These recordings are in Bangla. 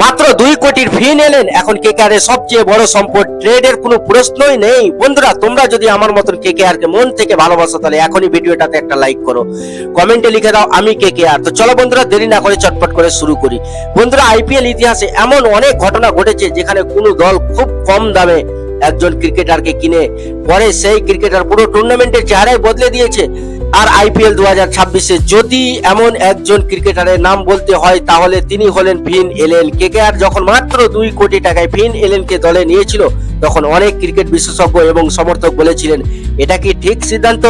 মাত্র 2 কোটির ফি নিলেন, এখন কেকেআর এর সবচেয়ে বড় সম্পদ, ট্রেডের কোনো প্রশ্নই নেই। বন্ধুরা, তোমরা যদি আমার মতন কেকেআর কে মন থেকে ভালোবাসো তাহলে এখনই ভিডিওটাতে একটা লাইক করো, কমেন্টে লিখে দাও আমি কেকেআর। তো চলো বন্ধুরা, দেরি না করে চটপট করে শুরু করি। বন্ধুরা, আইপিএল ইতিহাসে এমন অনেক ঘটনা ঘটেছে যেখানে কোনো দল খুব কম দামে একজন ক্রিকেটারকে কিনে পরে সেই ক্রিকেটার পুরো টুর্নামেন্টের চেহারাই বদলে দিয়েছে। আর আইপিএল 2026-এ যদি এমন একজন ক্রিকেটারের নাম বলতে হয় তাহলে তিনি হলেন ফিন এলেন। কেকেআর যখন মাত্র 2 কোটি টাকায় ফিন এলেনকে দলে নিয়েছিল তখন অনেক ক্রিকেট বিশেষজ্ঞ এবং সমর্থক বলেছিলেন এটা কি ঠিক সিদ্ধান্ত।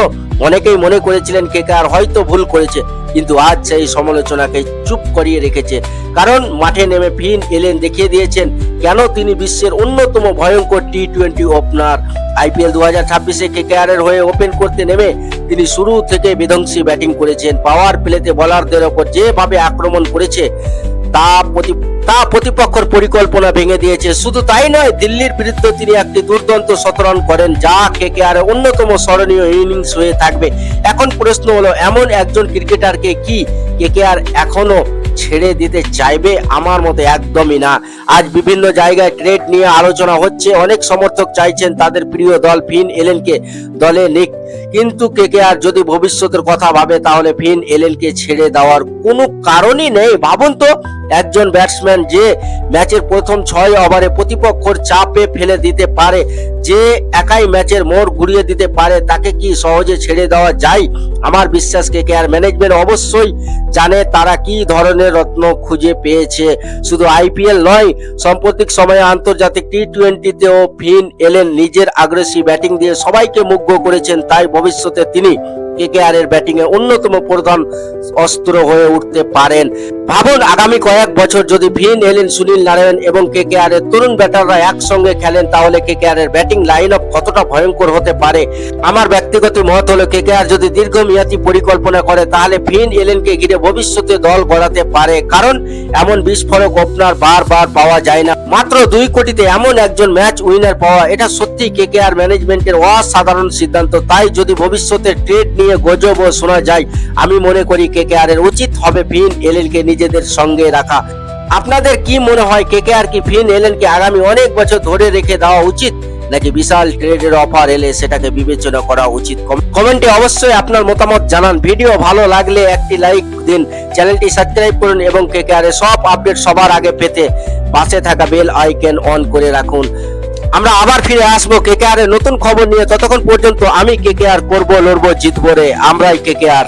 অনেকেই মনে করেছিলেন কেকেআর হয়তো ভুল করেছে, কিন্তু আজ সেই সমালোচনাকে চুপ করিয়ে রেখেছে, কারণ মাঠে নেমে ফিন এলেন দেখিয়ে দিয়েছেন কেন তিনি বিশ্বের অন্যতম ভয়ঙ্কর টি-20 ওপেনার। আইপিএল 2026-এ কেকেআর এর হয়ে ওপেন করতে নেমে তিনি শুরু থেকে বিধ্বংসী ব্যাটিং করেছেন। পাওয়ার প্লেতে বোলারদের ওপর যেভাবে আক্রমণ করেছে তা প্রতিপক্ষের পরিকল্পনা ভেঙে দিয়েছে। শুধু তাই নয়, দিল্লির বিরুদ্ধে তিনি একটি দুর্দান্ত শতরান করেন যা কেকেআর এর অন্যতম স্মরণীয় ইনিংস হয়ে থাকবে। এখন প্রশ্ন হলো, এমন একজন ক্রিকেটারকে কি কেকেআর এখনো ছেড়ে দিতে চাইবে? আমার মতে একদমই না। আজ বিভিন্ন জায়গায় ট্রেড নিয়ে আলোচনা হচ্ছে, অনেক সমর্থক চাইছেন তাদের প্রিয় দল ফিন এলেনকে দলে নিক, কিন্তু কেকেআর যদি ভবিষ্যতের কথা ভাবে তাহলে ফিন এলেনকে ছেড়ে দেওয়ার কোনো কারণই নেই। ভাবুন তো, একজন ব্যাটসম্যান যে ম্যাচের প্রথম 6 ওভারে প্রতিপক্ষের চাপে ফেলে দিতে পারে, যে একাই ম্যাচের মোড় ঘুরিয়ে দিতে পারে, তাকে কি সহজে ছেড়ে দেওয়া যায়? আমার বিশ্বাস কেকেআর ম্যানেজমেন্ট অবশ্যই জানে তারা কি ধরনের রত্ন খুঁজে পেয়েছে। শুধু আইপিএল নয়, সাম্প্রতিক সময়ে আন্তর্জাতিক টি-20-তেও ফিন এলেন নিজের আগ্রাসী ব্যাটিং দিয়ে সবাইকে মুগ্ধ করেছেন। তাই ভবিষ্যতে তিনি কেকেআর এর ব্যাটিং এ অন্যতম প্রধান অস্ত্র হয়ে উঠতে পারেন। ভাবুন, আগামী কয়েক বছর যদি ফিন এলেন, সুনীল নারায়ণ এবং কেকেআর এর তরুণ ব্যাটাররা একসঙ্গে খেলেন তাহলে কেকেআর এর ব্যাটিং লাইন আপ কতটা ভয়ঙ্কর হতে পারে। আমার ব্যক্তিগত মত হলো কেকেআর যদি দীর্ঘমেয়াদী পরিকল্পনা করে তাহলে ফিন এলেনকে ঘিরে ভবিষ্যতে দল গড়াতে পারে, কারণ এমন বিস্ফোরক ওপেনার বারবার পাওয়া যায় না। মাত্র 2 কোটিতে এমন একজন ম্যাচ উইনার পাওয়া, এটা সত্যি কেকেআর ম্যানেজমেন্টের অসাধারণ সিদ্ধান্ত। তাই যদি ভবিষ্যতে ট্রেড নিয়ে গুজবও শোনা যায়, আমি মনে করি কেকেআর এর উচিত হবে ফিন এলেনকে নিজেদের সঙ্গে রাখা। আপনাদের কি মনে হয়, কেকেআর কি ফিন এলেনকে আগামী অনেক বছর ধরে রেখে দেওয়া উচিত, নাকি বিশাল ট্রেডের অফার এলে সেটাকে বিবেচনা করা উচিত? কমেন্টে অবশ্যই আপনার মতামত জানান। ভিডিও ভালো লাগলে একটি লাইক দিন, চ্যানেলটি সাবস্ক্রাইব করুন এবং কেকেআর এর সব আপডেট সবার আগে পেতে পাশে থাকা বেল আইকন অন করে রাখুন। আমরা আবার ফিরে আসবো কেকেআর এর নতুন খবর নিয়ে। ততক্ষণ পর্যন্ত আমি কেকেআর করবো, লড়বো, জিতবো রে, আমরাই কেকেআর।